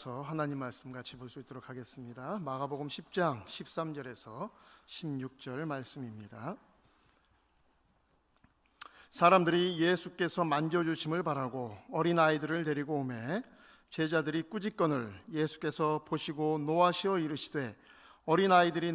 일어나셔서 하나님 말씀 같이 볼 수 있도록 하겠습니다. 마가복음 10장 13절에서 16절 말씀입니다. 사람들이 예수께서 만져주심을 바라고 어린아이들을 데리고 오매 제자들이 꾸짖거늘 예수께서 보시고 노하시어 이르시되 어린아이들이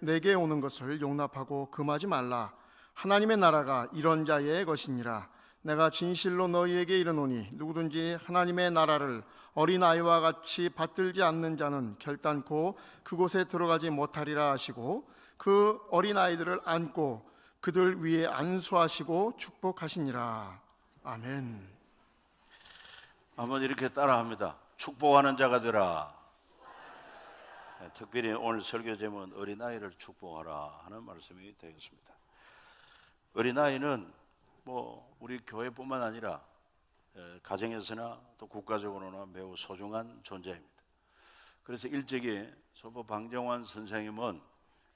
내게 오는 것을 용납하고 금하지 말라. 하나님의 나라가 이런 자의 것이니라. 내가 진실로 너희에게 이르노니 누구든지 하나님의 나라를 어린아이와 같이 받들지 않는 자는 결단코 그곳에 들어가지 못하리라 하시고 그 어린아이들을 안고 그들 위에 안수하시고 축복하시니라. 아멘. 한번 이렇게 따라합니다. 축복하는 자가 되라. 특별히 오늘 설교 제목은 어린아이를 축복하라 하는 말씀이 되겠습니다. 어린아이는 우리 교회뿐만 아니라 가정에서나 또 국가적으로나 매우 소중한 존재입니다. 그래서 일찍이 소보 방정환 선생님은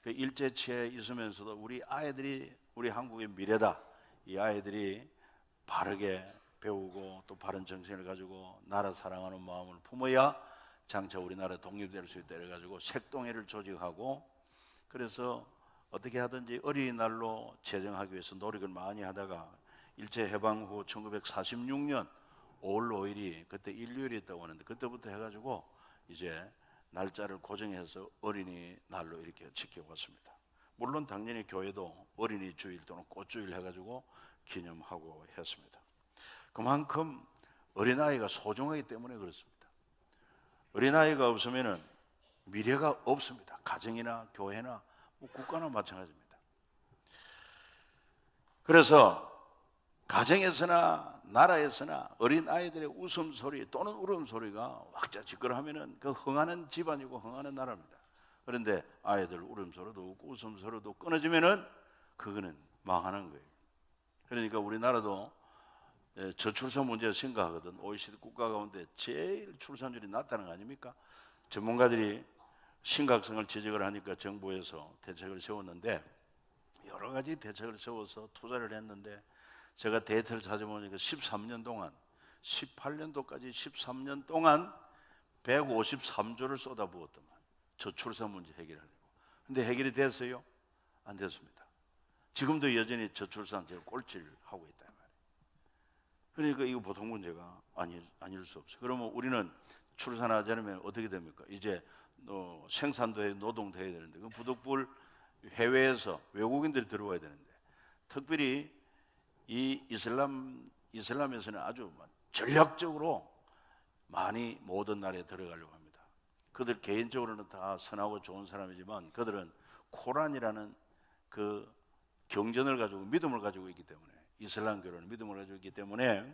그 일제치에 있으면서도 우리 아이들이 우리 한국의 미래다. 이 아이들이 바르게 배우고 또 바른 정신을 가지고 나라 사랑하는 마음을 품어야 장차 우리나라 독립될 수 있다 이래가지고 색동회를 조직하고 그래서 어떻게 하든지 어린이날로 제정하기 위해서 노력을 많이 하다가 일제 해방 후 1946년 5월 5일이 그때 일요일이었다고 하는데 그때부터 해가지고 이제 날짜를 고정해서 어린이날로 이렇게 지켜왔습니다. 물론 당연히 교회도 어린이 주일 또는 꽃주일 해가지고 기념하고 했습니다. 그만큼 어린아이가 소중하기 때문에 그렇습니다. 어린아이가 없으면 미래가 없습니다. 가정이나 교회나 국가나 마찬가지입니다. 그래서 가정에서나 나라에서나 어린아이들의 웃음소리 또는 울음소리가 왁자지껄하면 그 흥하는 집안이고 흥하는 나라입니다. 그런데 아이들 울음소리도 없고 웃음소리도 끊어지면 그거는 망하는 거예요. 그러니까 우리나라도 저출산 문제가 심각하거든. OECD 국가 가운데 제일 출산율이 낮다는 거 아닙니까? 전문가들이 심각성을 지적을 하니까 정부에서 대책을 세웠는데 여러 가지 대책을 세워서 투자를 했는데 제가 데이터를 찾아보니까 13년 동안 18년도까지 13년 동안 153조를 쏟아부었더만 저출산 문제 해결하려고. 근데 해결이 됐어요? 안 됐습니다. 지금도 여전히 저출산 제가 꼴찌를 하고 있다 말이에요. 그러니까 이거 보통 문제가 아닐 수 없어요. 그러면 우리는 출산하지 않으면 어떻게 됩니까? 이제 생산도 해야 노동도 해야 되는데 그 부득불 해외에서 외국인들이 들어와야 되는데 특별히 이 이슬람에서는 아주 전략적으로 많이 모든 나라에 들어가려고 합니다. 그들 개인적으로는 다 선하고 좋은 사람이지만 그들은 코란이라는 그 경전을 가지고 믿음을 가지고 있기 때문에 이슬람교는 믿음을 가지고 있기 때문에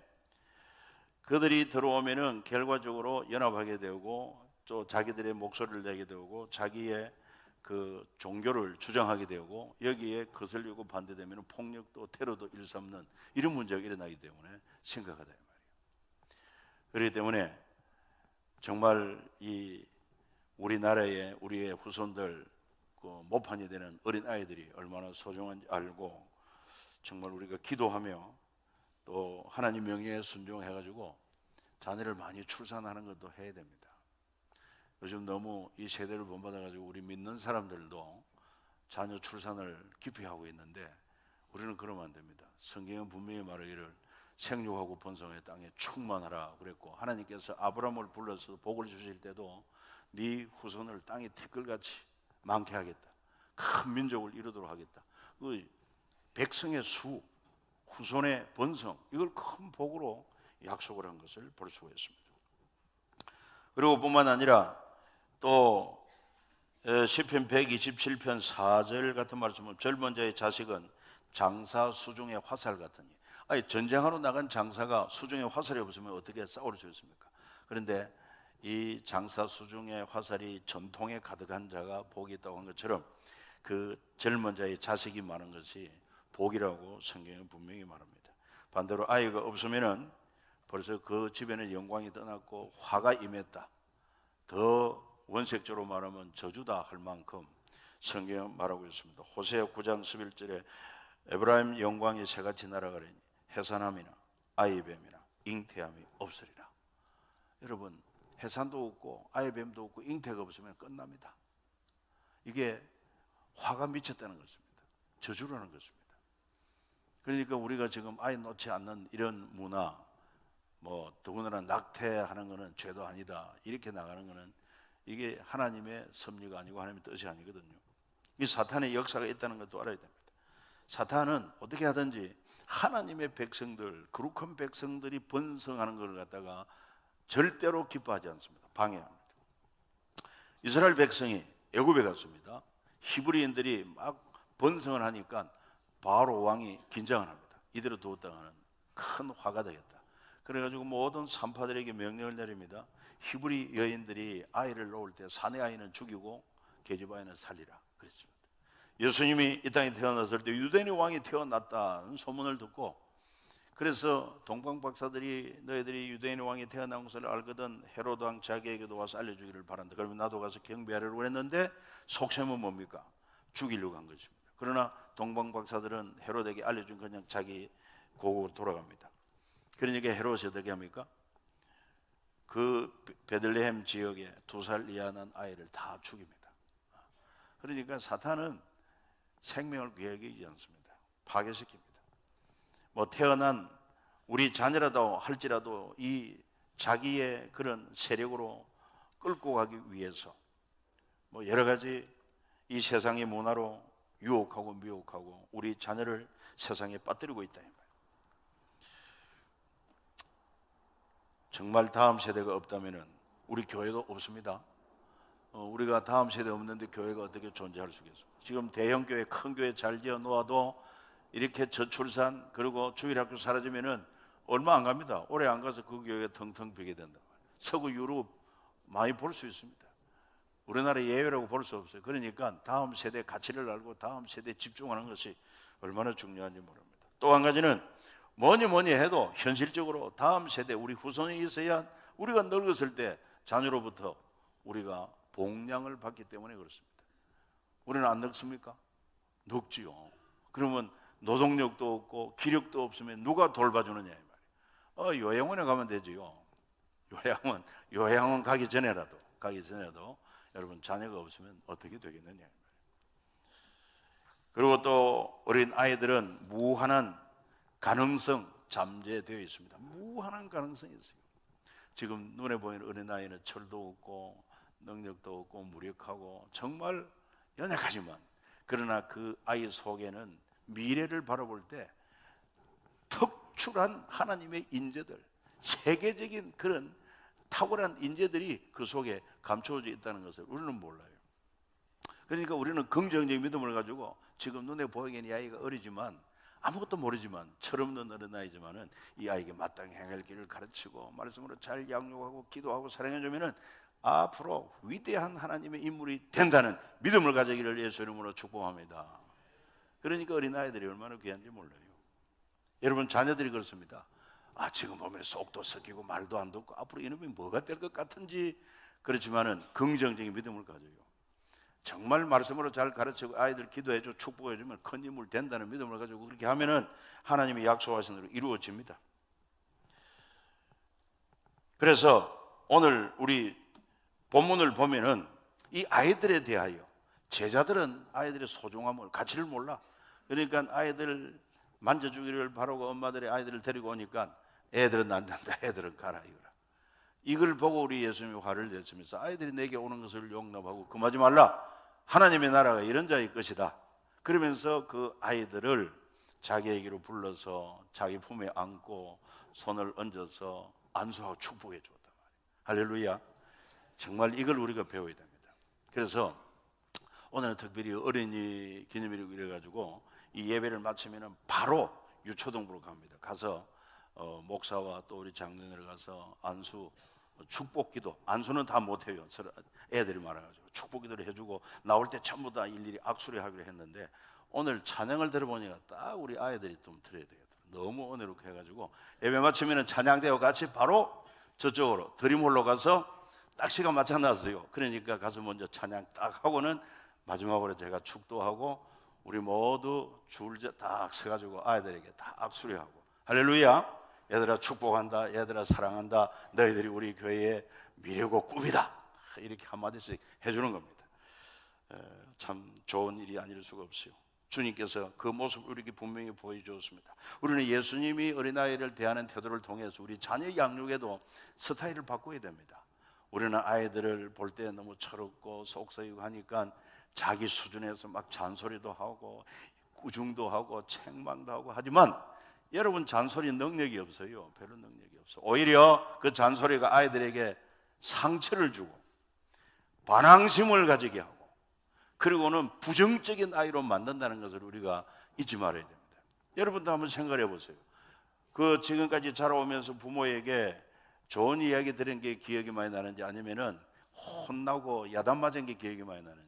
그들이 들어오면은 결과적으로 연합하게 되고 또 자기들의 목소리를 내게 되고 자기의 그 종교를 주장하게 되고 여기에 거슬리고 반대되면 폭력도 테러도 일삼는 이런 문제가 일어나기 때문에 심각하다 이 말이에요. 그렇기 때문에 정말 이 우리나라의 우리의 후손들 그 모판이 되는 어린 아이들이 얼마나 소중한지 알고 정말 우리가 기도하며 또 하나님 명령에 순종해가지고 자녀를 많이 출산하는 것도 해야 됩니다. 요즘 너무 이 세대를 본받아가지고 우리 믿는 사람들도 자녀 출산을 기피하고 있는데 우리는 그러면 안 됩니다. 성경은 분명히 말하기를 생육하고 번성의 땅에 충만하라 그랬고 하나님께서 아브라함을 불러서 복을 주실 때도 네 후손을 땅에 티끌같이 많게 하겠다. 큰 민족을 이루도록 하겠다. 그 백성의 수, 후손의 번성 이걸 큰 복으로 약속을 한 것을 볼 수가 있습니다. 그리고 뿐만 아니라 또 시편 127편 4절 같은 말씀은 젊은 자의 자식은 장사 수중의 화살 같으니 아니 전쟁하러 나간 장사가 수중의 화살이 없으면 어떻게 싸울 수 있습니까? 그런데 이 장사 수중의 화살이 전통에 가득한 자가 복이 있다고 한 것처럼 그 젊은 자의 자식이 많은 것이 복이라고 성경은 분명히 말합니다. 반대로 아이가 없으면은 벌써 그 집에는 영광이 떠났고 화가 임했다. 더 원색적으로 말하면 저주다 할 만큼 성경은 말하고 있습니다. 호세아 9장 11절에 에브라임 영광이 새같이 날아가리니 해산함이나 아이뱀이나 잉태함이 없으리라. 여러분 해산도 없고 아이뱀도 없고 잉태가 없으면 끝납니다. 이게 화가 미쳤다는 것입니다. 저주라는 것입니다. 그러니까 우리가 지금 아이 놓지 않는 이런 문화, 뭐 더군다나 낙태하는 것은 죄도 아니다 이렇게 나가는 것은 이게 하나님의 섭리가 아니고 하나님의 뜻이 아니거든요. 이 사탄의 역사가 있다는 것도 알아야 됩니다. 사탄은 어떻게 하든지 하나님의 백성들, 거룩한 백성들이 번성하는 걸 갖다가 절대로 기뻐하지 않습니다. 방해합니다. 이스라엘 백성이 애굽에 갔습니다. 히브리인들이 막 번성을 하니까 바로 왕이 긴장을 합니다. 이대로 두었다가는 큰 화가 되겠다. 그래가지고 모든 산파들에게 명령을 내립니다. 히브리 여인들이 아이를 놓을 때 사내 아이는 죽이고 계집 아이는 살리라 그랬습니다. 예수님이 이 땅에 태어났을 때 유대인의 왕이 태어났다는 소문을 듣고, 그래서 동방 박사들이 너희들이 유대인의 왕이 태어난 것을 알거든 헤로드 왕 자기에게도 와서 알려주기를 바란다. 그러면 나도 가서 경배하려고 했는데 속셈은 뭡니까? 죽이려고 한 것입니다. 그러나 동방 박사들은 헤로드에게 알려준 그냥 자기 고국으로 돌아갑니다. 그러니까 헤롯이 어떻게 합니까? 그 베들레헴 지역에 2살 이하 난 아이를 다 죽입니다. 그러니까 사탄은 생명을 귀하게 여기지 않습니다. 파괴시킵니다. 뭐 태어난 우리 자녀라도 할지라도 이 자기의 그런 세력으로 끌고 가기 위해서 뭐 여러 가지 이 세상의 문화로 유혹하고 미혹하고 우리 자녀를 세상에 빠뜨리고 있다 이 말이에요. 정말 다음 세대가 없다면은 우리 교회도 없습니다. 우리가 다음 세대 없는데 교회가 어떻게 존재할 수 있겠습니까? 지금 대형 교회, 큰 교회 잘 지어 놓아도 이렇게 저출산 그리고 주일학교 사라지면은 얼마 안 갑니다. 오래 안 가서 그 교회가 텅텅 비게 된다. 서구 유럽 많이 볼 수 있습니다. 우리나라 예외라고 볼 수 없어요. 그러니까 다음 세대 가치를 알고 다음 세대에 집중하는 것이 얼마나 중요한지 모릅니다. 또 한 가지는 뭐니 해도 현실적으로 다음 세대 우리 후손이 있어야 우리가 늙었을 때 자녀로부터 우리가 복량을 받기 때문에 그렇습니다. 우리는 안 늙습니까? 늙지요. 그러면 노동력도 없고 기력도 없으면 누가 돌봐주느냐 이 말이에요. 요양원에 가면 되지요. 요양원 가기 전에라도 여러분 자녀가 없으면 어떻게 되겠느냐 이 말이에요. 그리고 또 어린 아이들은 무한한 가능성 잠재되어 있습니다. 무한한 가능성이 있어요. 지금 눈에 보이는 어린아이는 철도 없고 능력도 없고 무력하고 정말 연약하지만 그러나 그 아이 속에는 미래를 바라볼 때 특출한 하나님의 인재들, 세계적인 그런 탁월한 인재들이 그 속에 감추어져 있다는 것을 우리는 몰라요. 그러니까 우리는 긍정적인 믿음을 가지고 지금 눈에 보이기에는 이 아이가 어리지만 아무것도 모르지만 철없는 어린아이지만은 이 아이에게 마땅히 행할 길을 가르치고 말씀으로 잘 양육하고 기도하고 사랑해주면은 앞으로 위대한 하나님의 인물이 된다는 믿음을 가지기를 예수 이름으로 축복합니다. 그러니까 어린아이들이 얼마나 귀한지 몰라요. 여러분 자녀들이 그렇습니다. 지금 보면 속도 섞이고 말도 안 듣고 앞으로 이놈이 뭐가 될 것 같은지 그렇지만은 긍정적인 믿음을 가져요. 정말 말씀으로 잘 가르치고 아이들 기도해주고 축복해주면 큰 인물 된다는 믿음을 가지고 그렇게 하면은 하나님이 약속하신 대로 이루어집니다. 그래서 오늘 우리 본문을 보면은 이 아이들에 대하여 제자들은 아이들의 소중함을 가치를 몰라. 그러니까 아이들 만져주기를 바라고 엄마들이 아이들을 데리고 오니까 애들은 안 된다, 애들은 가라 이거라. 이걸 보고 우리 예수님이 화를 내시면서 아이들이 내게 오는 것을 용납하고 금하지 말라. 하나님의 나라가 이런 자의 것이다. 그러면서 그 아이들을 자기에게로 불러서 자기 품에 안고 손을 얹어서 안수하고 축복해 줬단 말이에요. 할렐루야. 정말 이걸 우리가 배워야 됩니다. 그래서 오늘은 특별히 어린이 기념일이고 이래가지고 이 예배를 마치면은 바로 유초동부로 갑니다. 가서 목사와 또 우리 장로들 가서 안수 축복기도, 안수는 다 못해요. 애들이 많아가지고 축복기도를 해주고 나올 때 전부 다 일일이 악수를 하기로 했는데 오늘 찬양을 들어보니까 딱 우리 아이들이 좀 들어야 되겠더라고요. 너무 은혜롭게 해가지고 예배 마치면은 찬양대와 같이 바로 저쪽으로 드림홀로 가서 딱 시간 맞춰놨어요. 그러니까 가서 먼저 찬양 딱 하고는 마지막으로 제가 축도하고 우리 모두 줄 딱 서가지고 아이들에게 다 악수를 하고 할렐루야. 얘들아 축복한다. 얘들아 사랑한다. 너희들이 우리 교회의 미래고 꿈이다. 이렇게 한마디씩 해주는 겁니다. 참 좋은 일이 아닐 수가 없어요. 주님께서 그 모습을 우리에게 분명히 보여주었습니다. 우리는 예수님이 어린아이를 대하는 태도를 통해서 우리 자녀 양육에도 스타일을 바꿔야 됩니다. 우리는 아이들을 볼 때 너무 철없고 속썩이고 하니까 자기 수준에서 막 잔소리도 하고 꾸중도 하고 책망도 하고 하지만 여러분, 잔소리 능력이 없어요. 별로 능력이 없어요. 오히려 그 잔소리가 아이들에게 상처를 주고 반항심을 가지게 하고 그리고는 부정적인 아이로 만든다는 것을 우리가 잊지 말아야 됩니다. 여러분도 한번 생각해 보세요. 그 지금까지 자라오면서 부모에게 좋은 이야기 들은 게 기억이 많이 나는지, 아니면은 혼나고 야단 맞은 게 기억이 많이 나는지.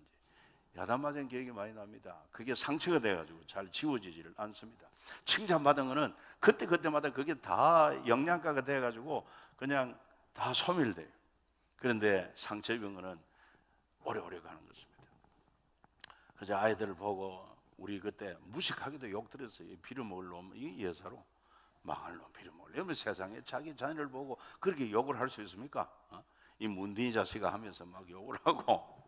야단 맞은 기억이 많이 납니다. 그게 상처가 돼가지고 잘 지워지지를 않습니다. 칭찬받은 거는 그때마다 그게 다 영양가가 돼가지고 그냥 다 소멸돼요. 그런데 상처 입은 거는 오래오래 가는 것입니다. 그래서 아이들을 보고 우리 그때 무식하게도 욕 들었어요. 빌어먹을 놈, 이 예사로 망할 놈, 빌어먹을 놈. 세상에 자기 자녀를 보고 그렇게 욕을 할 수 있습니까? 이 문둥이 자식아 하면서 막 욕을 하고,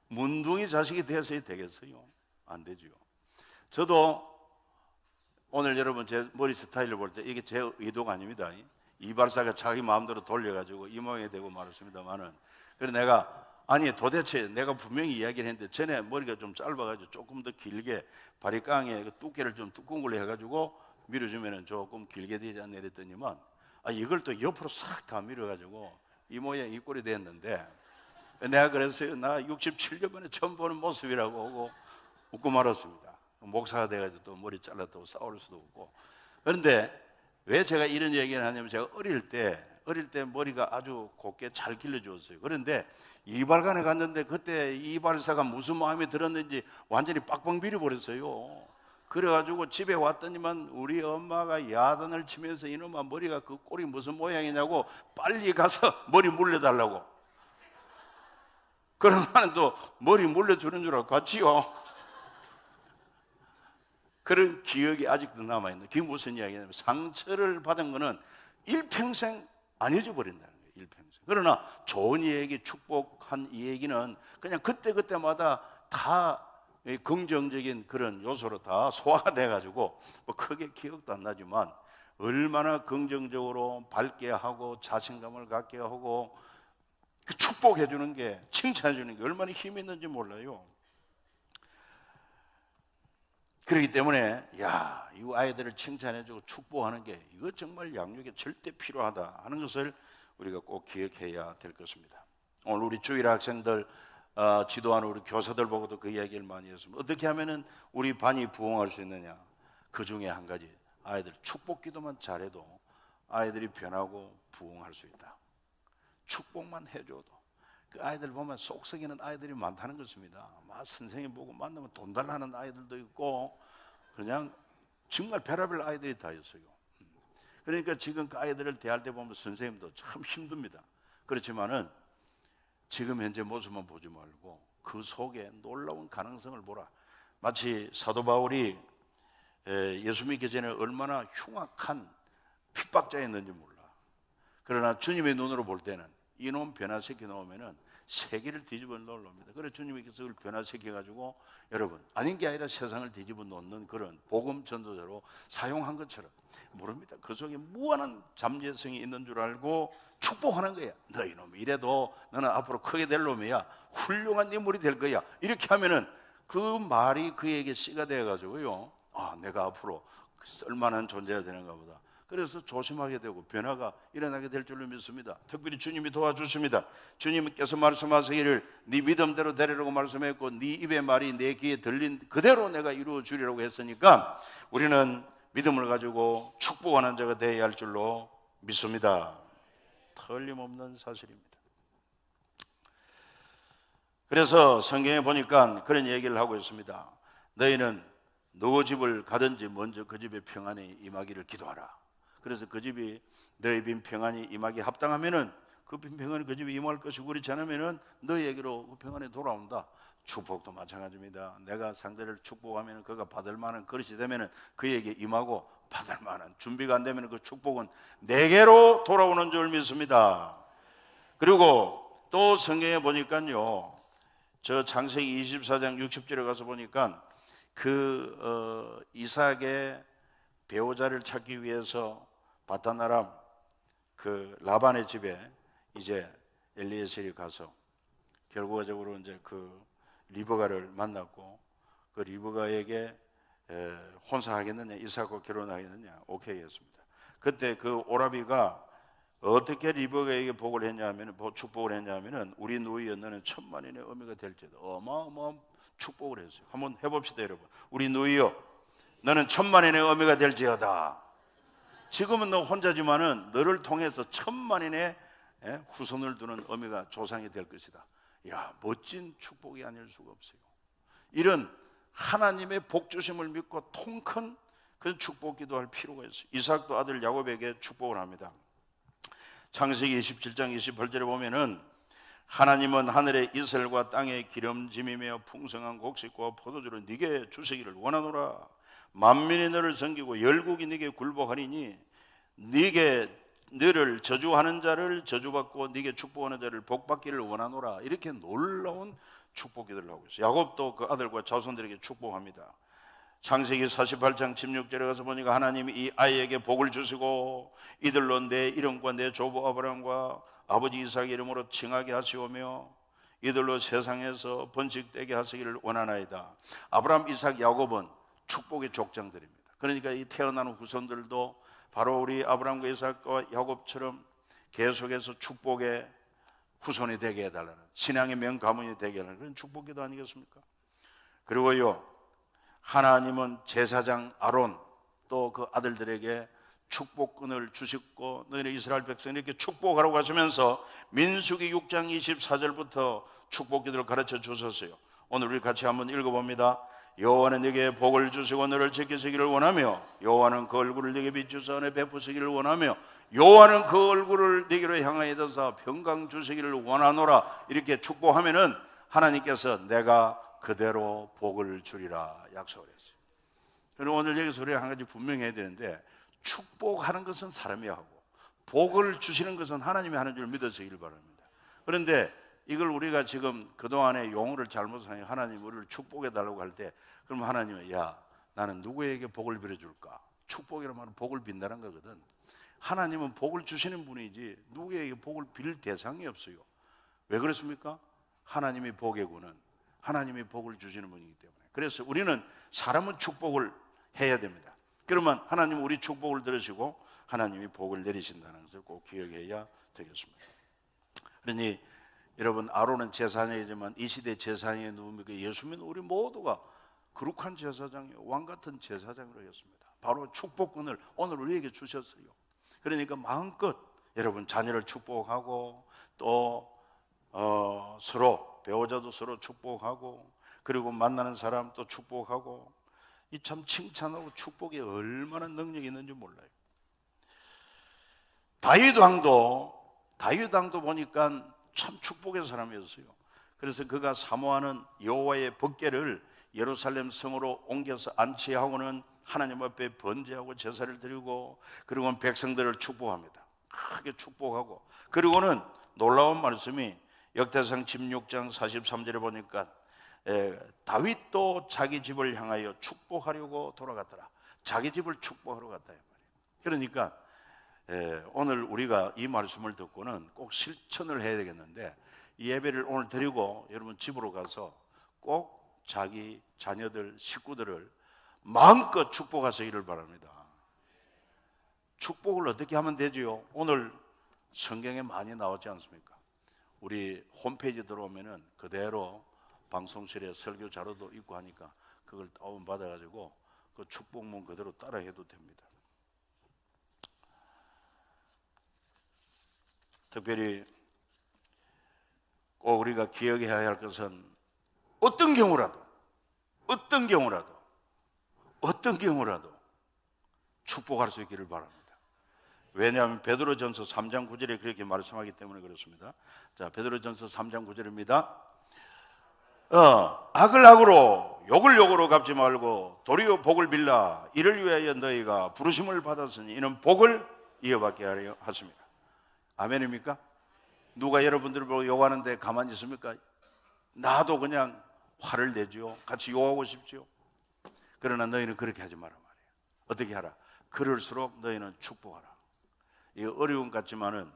문둥이 자식이 되어서야 되겠어요? 안 되죠. 저도 오늘 여러분 제 머리 스타일을 볼 때 이게 제 의도가 아닙니다. 이발사가 자기 마음대로 돌려가지고 이 모양이 되고 말았습니다만은, 그래서 내가 아니 도대체 내가 분명히 이야기를 했는데 전에 머리가 좀 짧아가지고 조금 더 길게 바리깡에 그 두께를 좀 두꺼운 걸로 해가지고 밀어주면은 조금 길게 되지 않나 이랬더니만, 이걸 또 옆으로 싹 다 밀어가지고 이 모양 이 꼴이 됐는데, 내가 그랬어요. 나 67년 만에 처음 보는 모습이라고 하고 웃고 말았습니다. 목사가 돼가지고 또 머리 잘랐다고 싸울 수도 없고. 그런데 왜 제가 이런 얘기를 하냐면, 제가 어릴 때 머리가 아주 곱게 잘 길러주었어요. 그런데 이발관에 갔는데 그때 이발사가 무슨 마음이 들었는지 완전히 빡빡 밀어버렸어요. 그래가지고 집에 왔더니만 우리 엄마가 야단을 치면서 이놈아 머리가 그 꼴이 무슨 모양이냐고 빨리 가서 머리 물려달라고. 그럼 나는 또 머리 물려주는 줄 알고 갔지요. 그런 기억이 아직도 남아있는. 그게 무슨 이야기냐면, 상처를 받은 거는 일평생 안 잊어버린다는 거예요. 일평생. 그러나 좋은 얘기, 축복한 이 얘기는 그냥 그때마다 다 긍정적인 그런 요소로 다 소화가 돼가지고 뭐 크게 기억도 안 나지만, 얼마나 긍정적으로 밝게 하고 자신감을 갖게 하고 그 축복해 주는 게, 칭찬해 주는 게 얼마나 힘이 있는지 몰라요. 그렇기 때문에 이 아이들을 칭찬해 주고 축복하는 게 이거 정말 양육에 절대 필요하다 하는 것을 우리가 꼭 기억해야 될 것입니다. 오늘 우리 주일 학생들 지도하는 우리 교사들 보고도 그 이야기를 많이 했습니다. 어떻게 하면은 우리 반이 부흥할 수 있느냐? 그 중에 한 가지, 아이들 축복 기도만 잘해도 아이들이 변하고 부흥할 수 있다. 축복만 해줘도. 그 아이들 보면 속썩이는 아이들이 많다는 것입니다. 막 선생님 보고 만나면 돈 달라는 아이들도 있고 그냥 정말 별의별 아이들이 다 있어요. 그러니까 지금 그 아이들을 대할 때 보면 선생님도 참 힘듭니다. 그렇지만은 지금 현재 모습만 보지 말고 그 속에 놀라운 가능성을 보라. 마치 사도 바울이 예수 믿기 전에 얼마나 흉악한 핍박자였는지 몰라. 그러나 주님의 눈으로 볼 때는 이놈 변화시켜 놓으면은 세계를 뒤집어 놓습니다. 그래서 주님께서 그걸 변화시켜 가지고 여러분 아닌 게 아니라 세상을 뒤집어 놓는 그런 복음 전도자로 사용한 것처럼, 모릅니다. 그 속에 무한한 잠재성이 있는 줄 알고 축복하는 거야. 너 이놈 이래도 너는 앞으로 크게 될 놈이야. 훌륭한 인물이 될 거야. 이렇게 하면은 그 말이 그에게 씨가 되어 가지고요. 내가 앞으로 쓸만한 존재가 되는가 보다. 그래서 조심하게 되고 변화가 일어나게 될 줄로 믿습니다. 특별히 주님이 도와주십니다. 주님께서 말씀하시기를 네 믿음대로 되리라고 말씀했고 네 입의 말이 내 귀에 들린 그대로 내가 이루어 주리라고 했으니까 우리는 믿음을 가지고 축복하는 자가 되어야 할 줄로 믿습니다. 틀림없는 사실입니다. 그래서 성경에 보니까 그런 얘기를 하고 있습니다. 너희는 누구 집을 가든지 먼저 그 집에 평안이 임하기를 기도하라. 그래서 그 집이 너희 빈 평안이 임하기 합당하면은 그 빈 평안이 그 집에 임할 것이고, 그렇지 않으면은 너희에게로 그 평안이 돌아온다. 축복도 마찬가지입니다. 내가 상대를 축복하면 그가 받을 만한 그릇이 되면은 그에게 임하고 받을 만한 준비가 안 되면 그 축복은 내게로 돌아오는 줄 믿습니다. 그리고 또 성경에 보니까요, 저 창세기 24장 60절에 가서 보니까 이삭의 배우자를 찾기 위해서 바단 아람 라반의 집에 이제 엘리에셀이 가서 결과적으로 이제 리브가를 만났고, 리브가에게 혼사하겠느냐, 이삭과 결혼하겠느냐, 오케이 했습니다. 그때 오라비가 어떻게 리브가에게 복을 했냐면, 축복을 했냐면은, 우리 누이여 너는 천만인의 어미가 될지어다. 어마어마한 축복을 했어요. 한번 해봅시다, 여러분. 우리 누이여 너는 천만인의 어미가 될지어다. 지금은 너 혼자지만은 너를 통해서 천만인의 후손을 두는 어미가 조상이 될 것이다. 야, 멋진 축복이 아닐 수가 없어요. 이런 하나님의 복 주심을 믿고 통큰 그런 축복 기도할 필요가 있어요. 이삭도 아들 야곱에게 축복을 합니다. 창세기 27장 28절에 보면은, 하나님은 하늘의 이슬과 땅의 기름짐이며 풍성한 곡식과 포도주를 네게 주시기를 원하노라. 만민이 너를 섬기고 열국이 네게 굴복하리니 너를 저주하는 자를 저주받고 네게 축복하는 자를 복받기를 원하노라. 이렇게 놀라운 축복 기도를 하고 있어요. 야곱도 그 아들과 자손들에게 축복합니다. 창세기 48장 16절에 가서 보니까 하나님이 이 아이에게 복을 주시고 이들로 내 이름과 내 조부 아브라함과 아버지 이삭의 이름으로 칭하게 하시오며 이들로 세상에서 번식되게 하시기를 원하나이다. 아브라함, 이삭, 야곱은 축복의 족장들입니다. 그러니까 이 태어나는 후손들도 바로 우리 아브라함과 이삭과 야곱처럼 계속해서 축복의 후손이 되게 해달라는, 신앙의 명가문이 되게 하는 그런 축복기도 아니겠습니까? 그리고요, 하나님은 제사장 아론 또 그 아들들에게 축복권을 주셨고, 너희는 이스라엘 백성에게 축복하라고 하시면서 민수기 6장 24절부터 축복기도를 가르쳐 주셨어요. 오늘 우리 같이 한번 읽어봅니다. 여호와는 네게 복을 주시고 너를 지키시기를 원하며 여호와는 그 얼굴을 네게 비추사 은혜 베푸시기를 원하며 여호와는 그 얼굴을 네게로 향하여 드사 평강 주시기를 원하노라. 이렇게 축복하면은 하나님께서 내가 그대로 복을 주리라 약속을 했어요. 그리고 오늘 여기서 우리가 한 가지 분명히 해야 되는데, 축복하는 것은 사람이 하고 복을 주시는 것은 하나님이 하는 줄 믿으시길 바랍니다. 그런데 이걸 우리가 지금 그동안의 용어를 잘못 사용해 하나님 우리를 축복해 달라고 할 때, 그럼 하나님은 야, 나는 누구에게 복을 빌어줄까? 축복이라는 말은 복을 빈다는 거거든. 하나님은 복을 주시는 분이지 누구에게 복을 빌 대상이 없어요. 왜 그렇습니까? 하나님이 복의 구는 하나님이 복을 주시는 분이기 때문에. 그래서 우리는 사람은 축복을 해야 됩니다. 그러면 하나님은 우리 축복을 들으시고 하나님이 복을 내리신다는 것을 꼭 기억해야 되겠습니다. 그러니 여러분, 아론은 제사장이지만 이 시대 제사장이 누굽니까? 예수님은 우리 모두가 거룩한 제사장이요, 왕같은 제사장으로 했습니다. 바로 축복권을 오늘 우리에게 주셨어요. 그러니까 마음껏 여러분 자녀를 축복하고 또 서로 배우자도 서로 축복하고, 그리고 만나는 사람 또 축복하고, 이 참 칭찬하고 축복에 얼마나 능력이 있는지 몰라요. 다윗 왕도 보니까 참 축복의 사람이었어요. 그래서 그가 사모하는 여호와의 법궤를 예루살렘 성으로 옮겨서 안치하고는 하나님 앞에 번제하고 제사를 드리고, 그리고는 백성들을 축복합니다. 크게 축복하고, 그리고는 놀라운 말씀이 역대상 16장 43절에 보니까 다윗도 자기 집을 향하여 축복하려고 돌아갔더라. 자기 집을 축복하러 갔다 이 말이에요. 그러니까 오늘 우리가 이 말씀을 듣고는 꼭 실천을 해야 되겠는데, 이 예배를 오늘 드리고 여러분 집으로 가서 꼭 자기 자녀들, 식구들을 마음껏 축복하시기를 바랍니다. 축복을 어떻게 하면 되지요? 오늘 성경에 많이 나오지 않습니까? 우리 홈페이지 들어오면은 그대로 방송실에 설교 자료도 있고 하니까 그걸 다운받아가지고 그 축복문 그대로 따라해도 됩니다. 특별히 꼭 우리가 기억해야 할 것은 어떤 경우라도 축복할 수 있기를 바랍니다. 왜냐하면 베드로전서 3장 9절에 그렇게 말씀하기 때문에 그렇습니다. 자, 베드로전서 3장 9절입니다. 악을 악으로 욕을 욕으로 갚지 말고 도리어 복을 빌라. 이를 위하여 너희가 부르심을 받았으니 이는 복을 이어받게 하려 하십니다. 아멘입니까? 누가 여러분들을 보고 욕하는데 가만히 있습니까? 나도 그냥 화를 내죠. 같이 욕하고 싶죠. 그러나 너희는 그렇게 하지 마라 말이에요. 어떻게 하라? 그럴수록 너희는 축복하라. 이 어려움 같지만은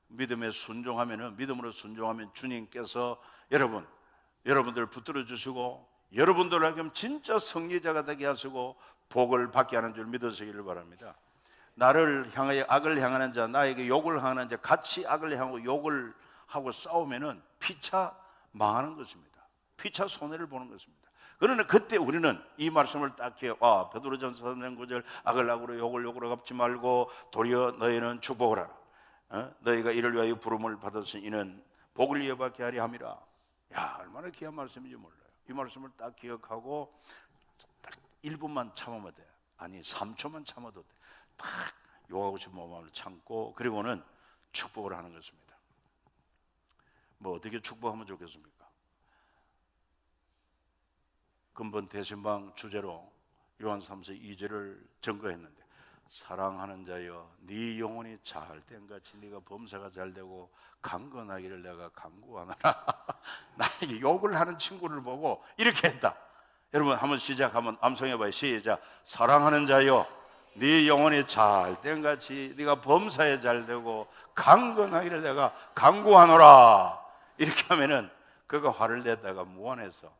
믿음에 순종하면은, 믿음으로 순종하면 주님께서 여러분들을 붙들어 주시고 여러분들 하여금 진짜 승리자가 되게 하시고 복을 받게 하는 줄 믿으시기를 바랍니다. 나를 향하여 악을 향하는 자, 나에게 욕을 하는 자, 같이 악을 향하고 욕을 하고 싸우면은 피차 망하는 것입니다. 피차 손해를 보는 것입니다. 그러나 그때 우리는 이 말씀을 딱 해요. 베드로전서 3장 9절 악을 악으로 욕을 욕으로 갚지 말고 도리어 너희는 축복을 하라. 너희가 이를 위하여 부름을 받았으니 이는 복을 이어받게 하리 함이라. 야, 얼마나 귀한 말씀인지 몰라요. 이 말씀을 딱 기억하고 딱 1분만 참으면 돼. 아니 3초만 참아도 돼. 딱 욕하고 싶은 마음을 참고 그리고는 축복을 하는 것입니다. 뭐 어떻게 축복하면 좋겠습니까? 근본 대신방 주제로 요한 3서 2절을 증거했는데, 사랑하는 자여 네 영혼이 잘 땐같이 네가 범사가 잘 되고 강건하기를 내가 간구하노라. 나에게 욕을 하는 친구를 보고 이렇게 했다. 여러분 한번 시작하면 암송해봐요. 시작. 사랑하는 자여 네 영혼이 잘 땐같이 네가 범사에 잘 되고 강건하기를 내가 간구하노라. 이렇게 하면은 그가 화를 냈다가 무안해서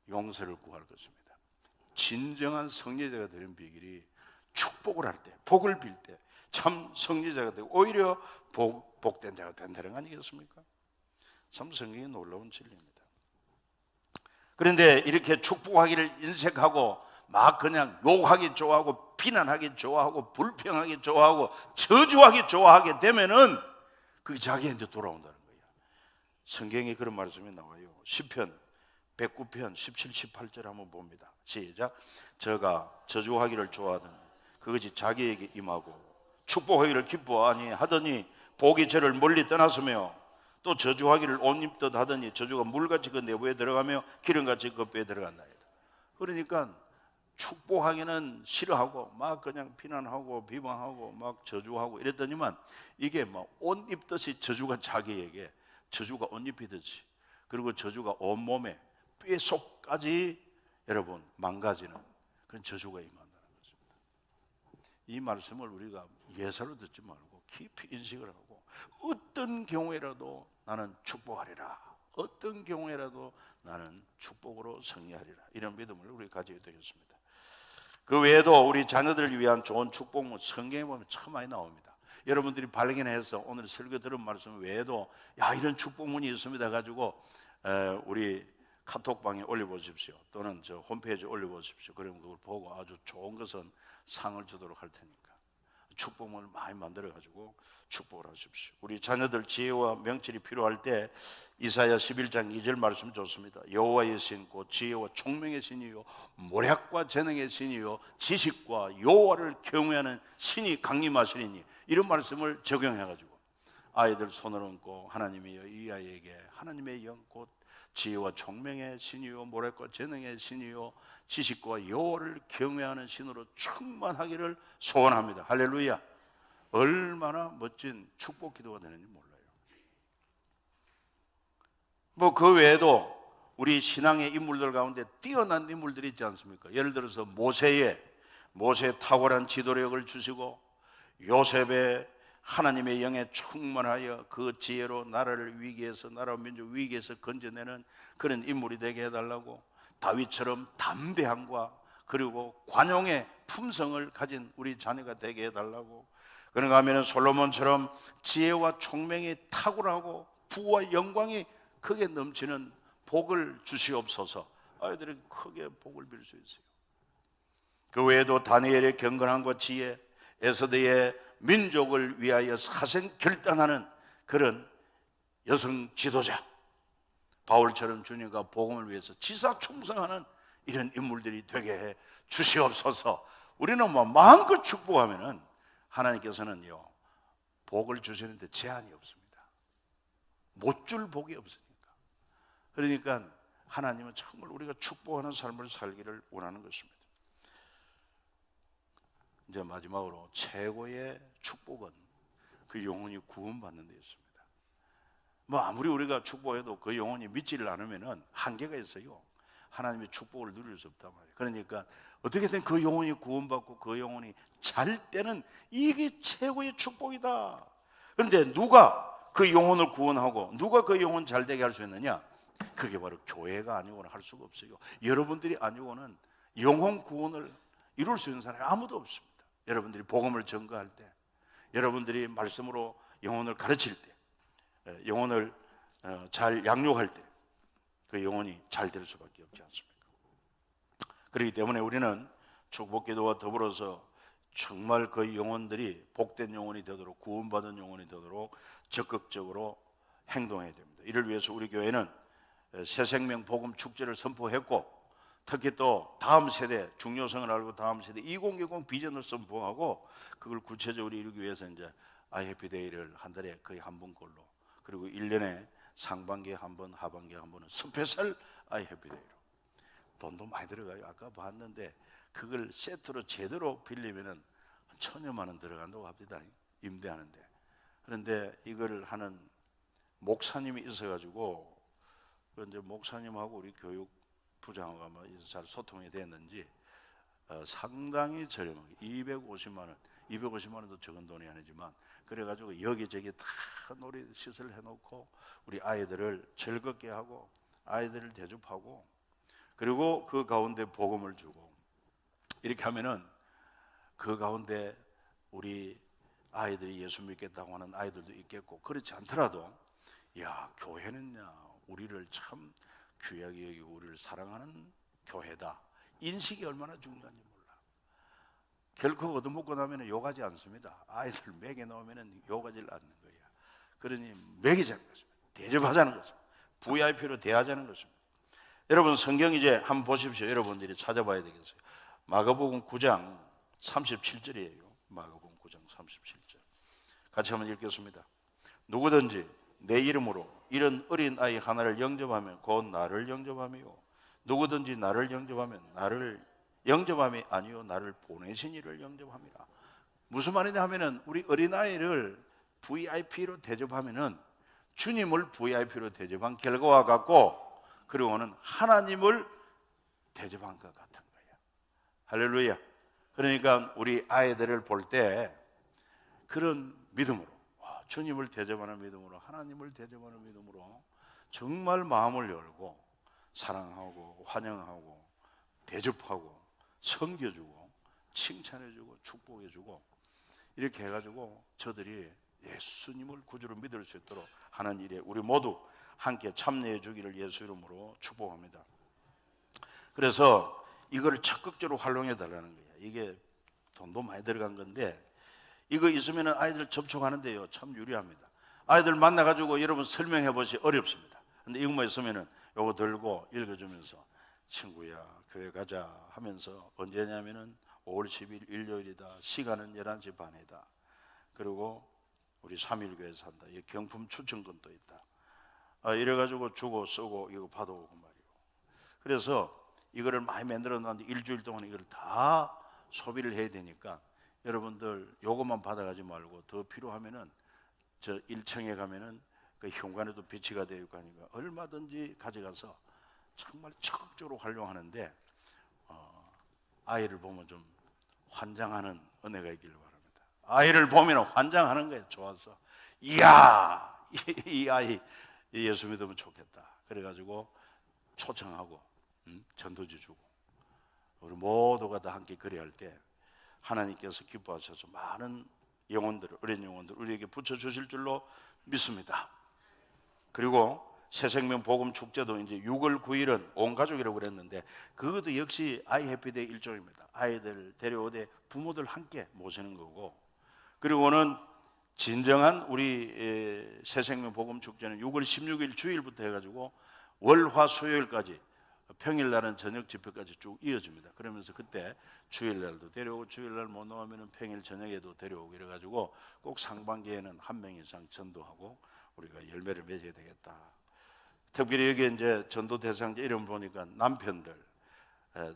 용서를 구할 것입니다. 진정한 성리자가 되는 비결이 축복을 할 때, 복을 빌 때 참 성리자가 되고 오히려 복된 자가 된다는 거 아니겠습니까? 참 성경이 놀라운 진리입니다. 그런데 이렇게 축복하기를 인색하고 막 그냥 욕하기 좋아하고 비난하기 좋아하고 불평하기 좋아하고 저주하기 좋아하게 되면은 그게 자기한테 돌아온다는 거예요. 성경에 그런 말씀이 나와요. 시편 109편 17, 18절 한번 봅니다. 시작. 저가 저주하기를 좋아하더니 그것이 자기에게 임하고 축복하기를 기뻐하니 하더니 복이 저를 멀리 떠났으며 또 저주하기를 옷 입듯 하더니 저주가 물같이 그 내부에 들어가며 기름같이 그 뼈에 들어간다. 그러니까 축복하기는 싫어하고 막 그냥 비난하고 비방하고 막 저주하고 이랬더니만 이게 막 옷 입듯이 저주가 자기에게, 저주가 옷 입히듯이, 그리고 저주가 온몸에 뼈 속까지 여러분 망가지는 그런 저주가 임한다는 것입니다. 이 말씀을 우리가 예사로 듣지 말고 깊이 인식을 하고 어떤 경우에라도 나는 축복하리라, 어떤 경우에라도 나는 축복으로 승리하리라, 이런 믿음을 우리 가지게 되겠습니다. 그 외에도 우리 자녀들을 위한 좋은 축복문 성경에 보면 참 많이 나옵니다. 여러분들이 발견해서 오늘 설교 들은 말씀 외에도 이런 축복문이 있습니다 가지고 우리 카톡방에 올려보십시오. 또는 저 홈페이지에 올려보십시오. 그러면 그걸 보고 아주 좋은 것은 상을 주도록 할 테니까 축복문을 많이 만들어가지고 축복을 하십시오. 우리 자녀들 지혜와 명철이 필요할 때 이사야 11장 2절 말씀 좋습니다. 여호와의 신 곧 지혜와 총명의 신이요 모략과 재능의 신이요 지식과 여호와를 경외하는 신이 강림하시리니, 이런 말씀을 적용해가지고 아이들 손을 얹고 하나님이여 이 아이에게 하나님의 영 곧 지혜와 총명의 신이요 모략과 재능의 신이요 지식과 여호와를 경외하는 신으로 충만하기를 소원합니다. 할렐루야. 얼마나 멋진 축복 기도가 되는지 몰라요. 뭐 그 외에도 우리 신앙의 인물들 가운데 뛰어난 인물들이 있지 않습니까? 예를 들어서 모세의 탁월한 지도력을 주시고 요셉의 하나님의 영에 충만하여 그 지혜로 나라를 위기에서, 나라 민족 위기에서 건져내는 그런 인물이 되게 해달라고, 다윗처럼 담대함과 그리고 관용의 품성을 가진 우리 자녀가 되게 해달라고, 그런가 하면 솔로몬처럼 지혜와 총명이 탁월하고 부와 영광이 크게 넘치는 복을 주시옵소서. 아이들이 크게 복을 빌 수 있어요. 그 외에도 다니엘의 경건함과 지혜, 에스더의 민족을 위하여 사생 결단하는 그런 여성 지도자, 바울처럼 주님과 복음을 위해서 지사충성하는 이런 인물들이 되게 해 주시옵소서. 우리는 뭐 마음껏 축복하면은 하나님께서는요 복을 주시는데 제한이 없습니다. 못 줄 복이 없으니까. 그러니까 하나님은 정말 우리가 축복하는 삶을 살기를 원하는 것입니다. 이제 마지막으로 최고의 축복은 그 영혼이 구원받는 데 있습니다. 뭐 아무리 우리가 축복해도 그 영혼이 믿지를 않으면은 한계가 있어요. 하나님의 축복을 누릴 수 없단 말이에요. 그러니까 어떻게든 그 영혼이 구원받고 그 영혼이 잘 때는 이게 최고의 축복이다. 그런데 누가 그 영혼을 구원하고 누가 그 영혼 잘 되게 할 수 있느냐? 그게 바로 교회가 아니고는 할 수가 없어요. 여러분들이 아니고는 영혼 구원을 이룰 수 있는 사람이 아무도 없습니다. 여러분들이 복음을 전가할 때, 여러분들이 말씀으로 영혼을 가르칠 때, 영혼을 잘 양육할 때 그 영혼이 잘 될 수밖에 없지 않습니까? 그렇기 때문에 우리는 축복기도와 더불어서 정말 그 영혼들이 복된 영혼이 되도록, 구원받은 영혼이 되도록 적극적으로 행동해야 됩니다. 이를 위해서 우리 교회는 새생명 복음 축제를 선포했고, 특히 또 다음 세대, 중요성을 알고 다음 세대 2020 비전을 선포하고, 그걸 구체적으로 이루기 위해서 이제 아이해피데이를 한 달에 거의 한 번꼴로, 그리고 1년에 상반기에 한 번, 하반기에 한 번은 스페셜 아이해피데이로. 돈도 많이 들어가요. 아까 봤는데 그걸 세트로 제대로 빌리면은 한 1,000여만 원 들어간다고 합니다. 임대하는데. 그런데 이걸 하는 목사님이 있어가지고, 이제 목사님하고 우리 교육부장하고 아마 잘 소통이 됐는지 상당히 저렴하게 250만 원, 250만 원도 적은 돈이 아니지만, 그래가지고 여기저기 다 놀이 시설 해놓고 우리 아이들을 즐겁게 하고 아이들을 대접하고, 그리고 그 가운데 복음을 주고, 이렇게 하면은 그 가운데 우리 아이들이 예수 믿겠다고 하는 아이들도 있겠고, 그렇지 않더라도 야, 교회는야 우리를 참 귀하게 여기고 우리를 사랑하는 교회다, 인식이 얼마나 중요한지 몰라. 결코 얻어먹고 나면 욕하지 않습니다. 아이들 먹여 놓으면 욕하지를 않는 거예요. 그러니 먹이자는 것입니다. 대접하자는 것입니다. VIP로 대하자는 것입니다. 여러분 성경 이제 한번 보십시오. 여러분들이 찾아봐야 되겠어요. 마가복음 9장 37절이에요. 마가복음 9장 37절. 같이 한번 읽겠습니다. 누구든지 내 이름으로 이런 어린 아이 하나를 영접하면 곧 나를 영접하며, 누구든지 나를 영접하면 나를 영접함이 아니요 나를 보내신 이를 영접함이라. 무슨 말이냐 하면은, 우리 어린아이를 VIP로 대접하면은 주님을 VIP로 대접한 결과와 같고, 그리고는 하나님을 대접한 것 같은 거예요. 할렐루야. 그러니까 우리 아이들을 볼 때 그런 믿음으로, 주님을 대접하는 믿음으로, 하나님을 대접하는 믿음으로 정말 마음을 열고 사랑하고 환영하고 대접하고 섬겨주고 칭찬해주고 축복해주고, 이렇게 해가지고 저들이 예수님을 구주로 믿을 수 있도록 하는 일에 우리 모두 함께 참여해 주기를 예수 이름으로 축복합니다. 그래서 이거를 적극적으로 활용해 달라는 거예요. 이게 돈도 많이 들어간 건데, 이거 있으면 아이들 접촉하는데요 참 유리합니다. 아이들 만나가지고 여러분 설명해 보시 어렵습니다. 근데 이것만 있으면 요거 들고 읽어주면서 친구야 교회 가자 하면서, 언제냐면은 5월 10일 일요일이다, 시간은 11시 반이다, 그리고 우리 3.1교회에서 한다, 이 경품 추천권도 있다, 이래가지고 주고 쓰고 이거 받아오고 말이에요. 그래서 이거를 많이 만들어 놨는데 일주일 동안 이걸 다 소비를 해야 되니까, 여러분들 요것만 받아가지 말고 더 필요하면은 저 1층에 가면은 그 현관에도 비치가 되어 있고 하니까 얼마든지 가져가서 정말 적극적으로 활용하는데, 아이를 보면 좀 환장하는 은혜가 있기를 바랍니다. 아이를 보면 환장하는 거예요. 좋아서, 이야 이 아이 예수 믿으면 좋겠다, 그래가지고 초청하고 전도지 주고, 우리 모두가 다 함께 그래야 할 때 하나님께서 기뻐하셔서 많은 영혼들을, 어린 영혼들 우리에게 붙여주실 줄로 믿습니다. 그리고 새생명 복음 축제도 이제 6월 9일은 온 가족이라고 그랬는데, 그것도 역시 아이 해피데이 일종입니다. 아이들 데려오되 부모들 함께 모시는 거고, 그리고는 진정한 우리 새생명 복음 축제는 6월 16일 주일부터 해가지고 월화 수요일까지, 평일날은 저녁 집회까지 쭉 이어집니다. 그러면서 그때 주일날도 데려오고, 주일날 못 나오면 평일 저녁에도 데려오고, 이래가지고 꼭 상반기에는 한 명 이상 전도하고 우리가 열매를 맺어야 되겠다. 특별히 여기 이제 전도 대상자 이름 보니까 남편들,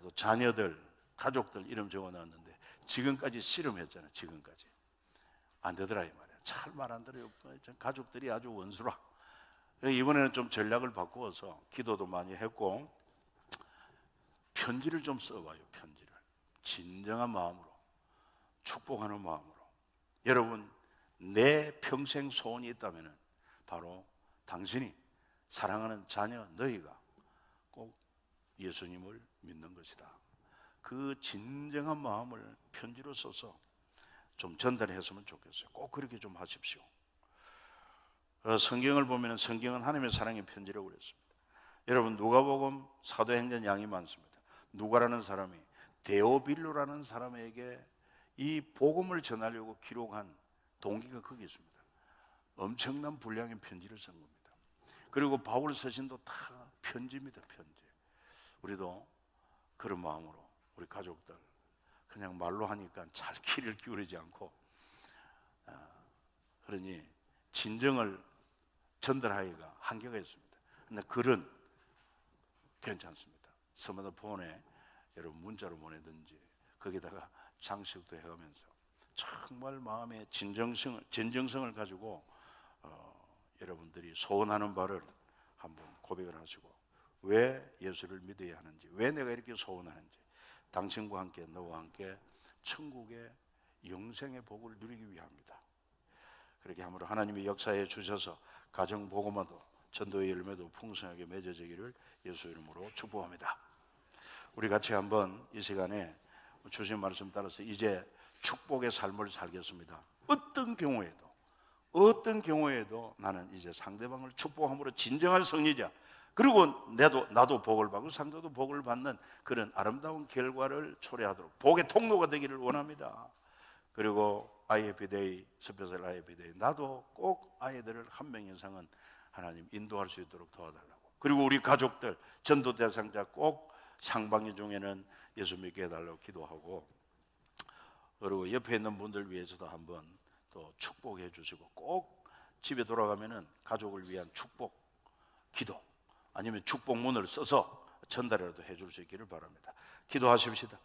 또 자녀들, 가족들 이름 적어놨는데 지금까지 씨름했잖아요. 지금까지 안 되더라 이 말이야. 잘 말 안 들어요. 가족들이 아주 원수라. 이번에는 좀 전략을 바꾸어서 기도도 많이 했고 편지를 좀 써봐요. 편지를 진정한 마음으로, 축복하는 마음으로. 여러분, 내 평생 소원이 있다면 바로 당신이 사랑하는 자녀 너희가 꼭 예수님을 믿는 것이다. 그 진정한 마음을 편지로 써서 좀 전달했으면 좋겠어요. 꼭 그렇게 좀 하십시오. 성경을 보면 성경은 하나님의 사랑의 편지라고 그랬습니다. 여러분, 누가복음 사도행전 양이 많습니다. 누가라는 사람이 데오빌로라는 사람에게 이 복음을 전하려고 기록한 동기가 거기 있습니다. 엄청난 분량의 편지를 쓴 겁니다. 그리고 바울 서신도 다 편지입니다. 편지. 우리도 그런 마음으로 우리 가족들 그냥 말로 하니까 잘 귀를 기울이지 않고 그러니 진정을 전달하기가 한계가 있습니다. 근데 글은 괜찮습니다. 스마트폰에 여러분 문자로 보내든지 거기다가 장식도 해가면서 정말 마음의 진정성을 가지고 여러분들이 소원하는 바를 한번 고백을 하시고 왜 예수를 믿어야 하는지, 왜 내가 이렇게 소원하는지, 당신과 함께 너와 함께 천국의 영생의 복을 누리기 위함이다. 그렇게 함으로 하나님이 역사해 주셔서 가정 복음화도 전도의 열매도 풍성하게 맺어지기를 예수 이름으로 축복합니다. 우리 같이 한번 이 시간에 주신 말씀 따라서 이제 축복의 삶을 살겠습니다. 어떤 경우에도 나는 이제 상대방을 축복함으로 진정한 성리자, 그리고 나도 복을 받고 상대도 복을 받는 그런 아름다운 결과를 초래하도록 복의 통로가 되기를 원합니다. 그리고 IFDA, 스페셜 IFDA, 나도 꼭 아이들을 한 명 이상은 하나님 인도할 수 있도록 도와달라고. 그리고 우리 가족들 전도 대상자 꼭 상반기 중에는 예수 믿게 해달라고 기도하고, 그리고 옆에 있는 분들 위해서도 한번 또 축복해 주시고, 꼭 집에 돌아가면은 가족을 위한 축복 기도 아니면 축복문을 써서 전달이라도 해줄 수 있기를 바랍니다. 기도하십시다.